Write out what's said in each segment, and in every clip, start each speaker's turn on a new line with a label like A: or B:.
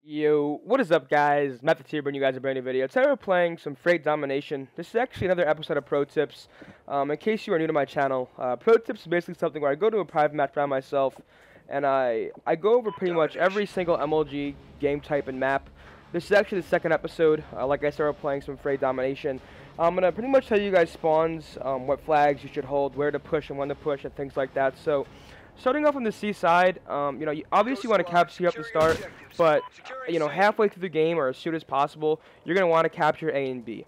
A: Yo, what is up, guys? Methodz here, bringing you guys a brand new video. Today we're playing some Freight Domination. This is actually another episode of Pro Tips. In case you are new to my channel, Pro Tips is basically something where I go to a private match by myself, and I go over pretty much every single MLG game type and map. This is actually the second episode. Like I said, we're playing some Freight Domination. I'm gonna pretty much tell you guys spawns, what flags you should hold, where to push and when to push, and things like that. So, starting off on the C side, you obviously want to capture up the start, but halfway through the game or as soon as possible, you're gonna want to capture A and B.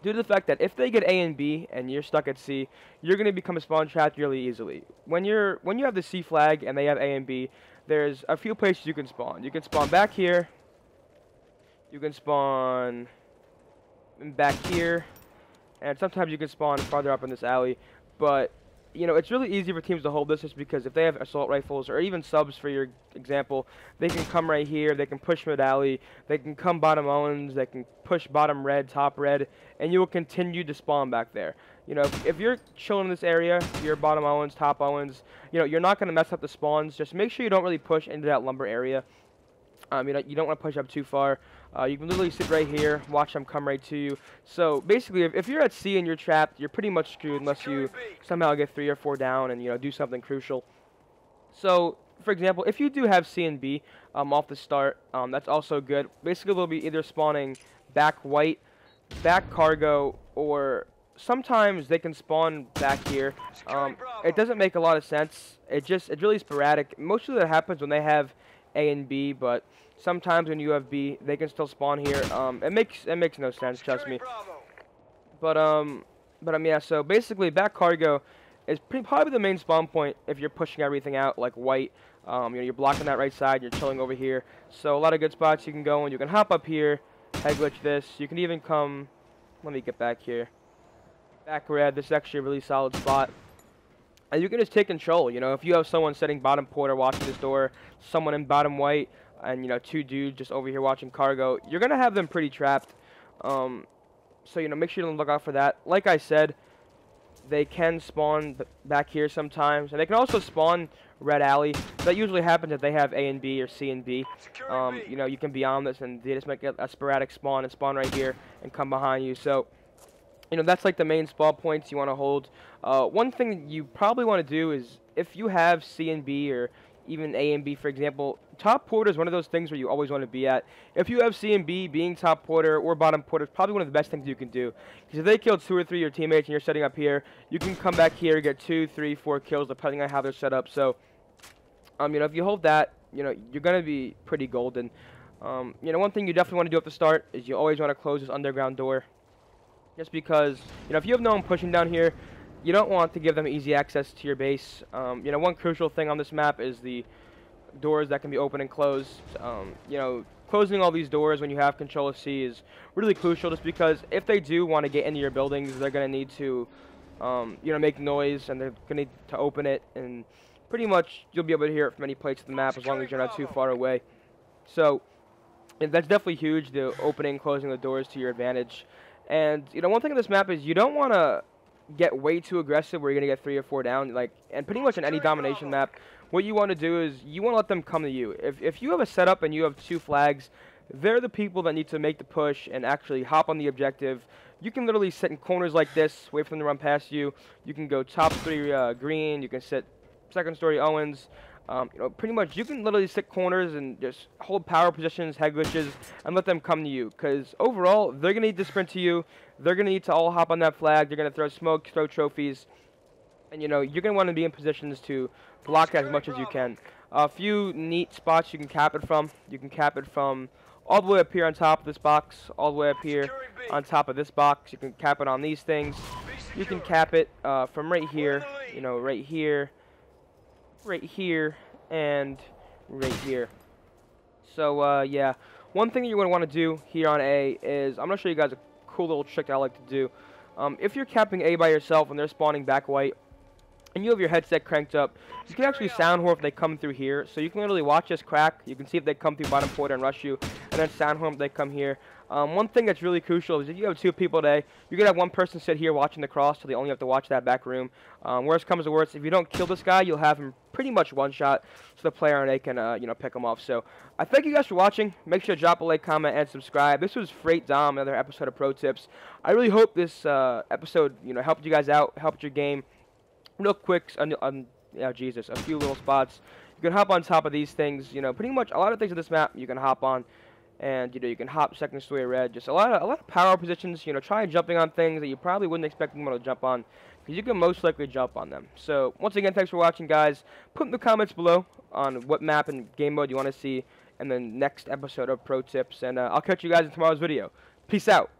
A: Due to the fact that if they get A and B and you're stuck at C, you're gonna become a spawn trapped really easily. When you have the C flag and they have A and B, there's a few places you can spawn. You can spawn back here. You can spawn back here, and sometimes you can spawn farther up in this alley, but it's really easy for teams to hold this just because if they have assault rifles or even subs, for your example, they can come right here, they can push mid alley, they can come bottom Owens, they can push bottom red, top red, and you will continue to spawn back there. If you're chilling in this area, you're bottom Owens, top Owens, you're not going to mess up the spawns. Just make sure you don't really push into that lumber area. You don't want to push up too far. You can literally sit right here, watch them come right to you. So basically, if you're at C and you're trapped, you're pretty much screwed unless you somehow get 3 or 4 down and do something crucial. So, for example, if you do have C and B off the start, that's also good. Basically, they'll be either spawning back white, back cargo, or sometimes they can spawn back here. It doesn't make a lot of sense. It's really sporadic. Mostly that happens when they have A and B, but sometimes when you have B, they can still spawn here. It makes no sense, trust me. But yeah. So basically, back cargo is probably the main spawn point if you're pushing everything out like white. You're blocking that right side. You're chilling over here. So a lot of good spots you can go, and you can hop up here, head glitch this. You can even come. Let me get back here. Back red. This is actually a really solid spot. And you can just take control. If you have someone sitting bottom porter watching this door, someone in bottom white, and 2 dudes just over here watching cargo, you're gonna have them pretty trapped. So make sure you look out for that. Like I said, they can spawn back here sometimes, and they can also spawn red alley. That usually happens if they have A and B or C and B. You can be on this, and they just make a sporadic spawn and spawn right here and come behind you. So that's like the main spawn points you want to hold. One thing you probably want to do is, if you have C and B or even A and B, for example, top porter is one of those things where you always want to be at. If you have C and B, being top porter or bottom porter is probably one of the best things you can do. Because if they kill 2 or 3 of your teammates and you're setting up here, you can come back here, get 2, 3, 4 kills depending on how they're set up. So, if you hold that, you're going to be pretty golden. One thing you definitely want to do at the start is you always want to close this underground door. Just because, if you have no one pushing down here, you don't want to give them easy access to your base. One crucial thing on this map is the doors that can be open and closed. Closing all these doors when you have control of C is really crucial, just because if they do want to get into your buildings, they're going to need to, make noise, and they're going to need to open it, and pretty much you'll be able to hear it from any place of the map as long as you're not too far away. So, that's definitely huge, the opening and closing the doors to your advantage. And, one thing on this map is you don't want to get way too aggressive where you're going to get 3 or 4 down. And pretty much on any domination map, what you want to do is you want to let them come to you. If you have a setup and you have 2 flags, they're the people that need to make the push and actually hop on the objective. You can literally sit in corners like this, wait for them to run past you. You can go top 3 green. You can sit second story Owens. Pretty much you can literally sit corners and just hold power positions, head glitches, and let them come to you. Because overall, they're going to need to sprint to you. They're going to need to all hop on that flag. They're going to throw smoke, throw trophies. And, you're going to want to be in positions to block as much as you can. A few neat spots you can cap it from. You can cap it from all the way up here on top of this box, all the way up here on top of this box. You can cap it on these things. You can cap it from right here, right here, right here, and right here. So yeah, one thing you're going to want to do here on A is, I'm going to show you guys a cool little trick that I like to do. If you're capping A by yourself and they're spawning back white, and you have your headset cranked up, you can actually sound horn if they come through here. So you can literally watch this crack. You can see if they come through bottom porter and rush you, and then sound horn if they come here. One thing that's really crucial is if you have 2 people today, you can have one person sit here watching the cross, so they only have to watch that back room. Worst comes to worst, if you don't kill this guy, you'll have him pretty much one shot, so the player and they can you know, pick them off. So I thank you guys for watching. Make sure to drop a like, comment, and subscribe. This was Freight Dom, another episode of Pro Tips. I really hope this episode, you know, helped you guys out, helped your game. Real quick on Jesus, a few little spots. You can hop on top of these things. You know, pretty much a lot of things on this map you can hop on. And, you know, you can hop second story red. Just a lot of power positions. You know, try jumping on things that you probably wouldn't expect anyone to jump on, because you can most likely jump on them. So, once again, thanks for watching, guys. Put in the comments below on what map and game mode you want to see in the next episode of Pro Tips. And I'll catch you guys in tomorrow's video. Peace out.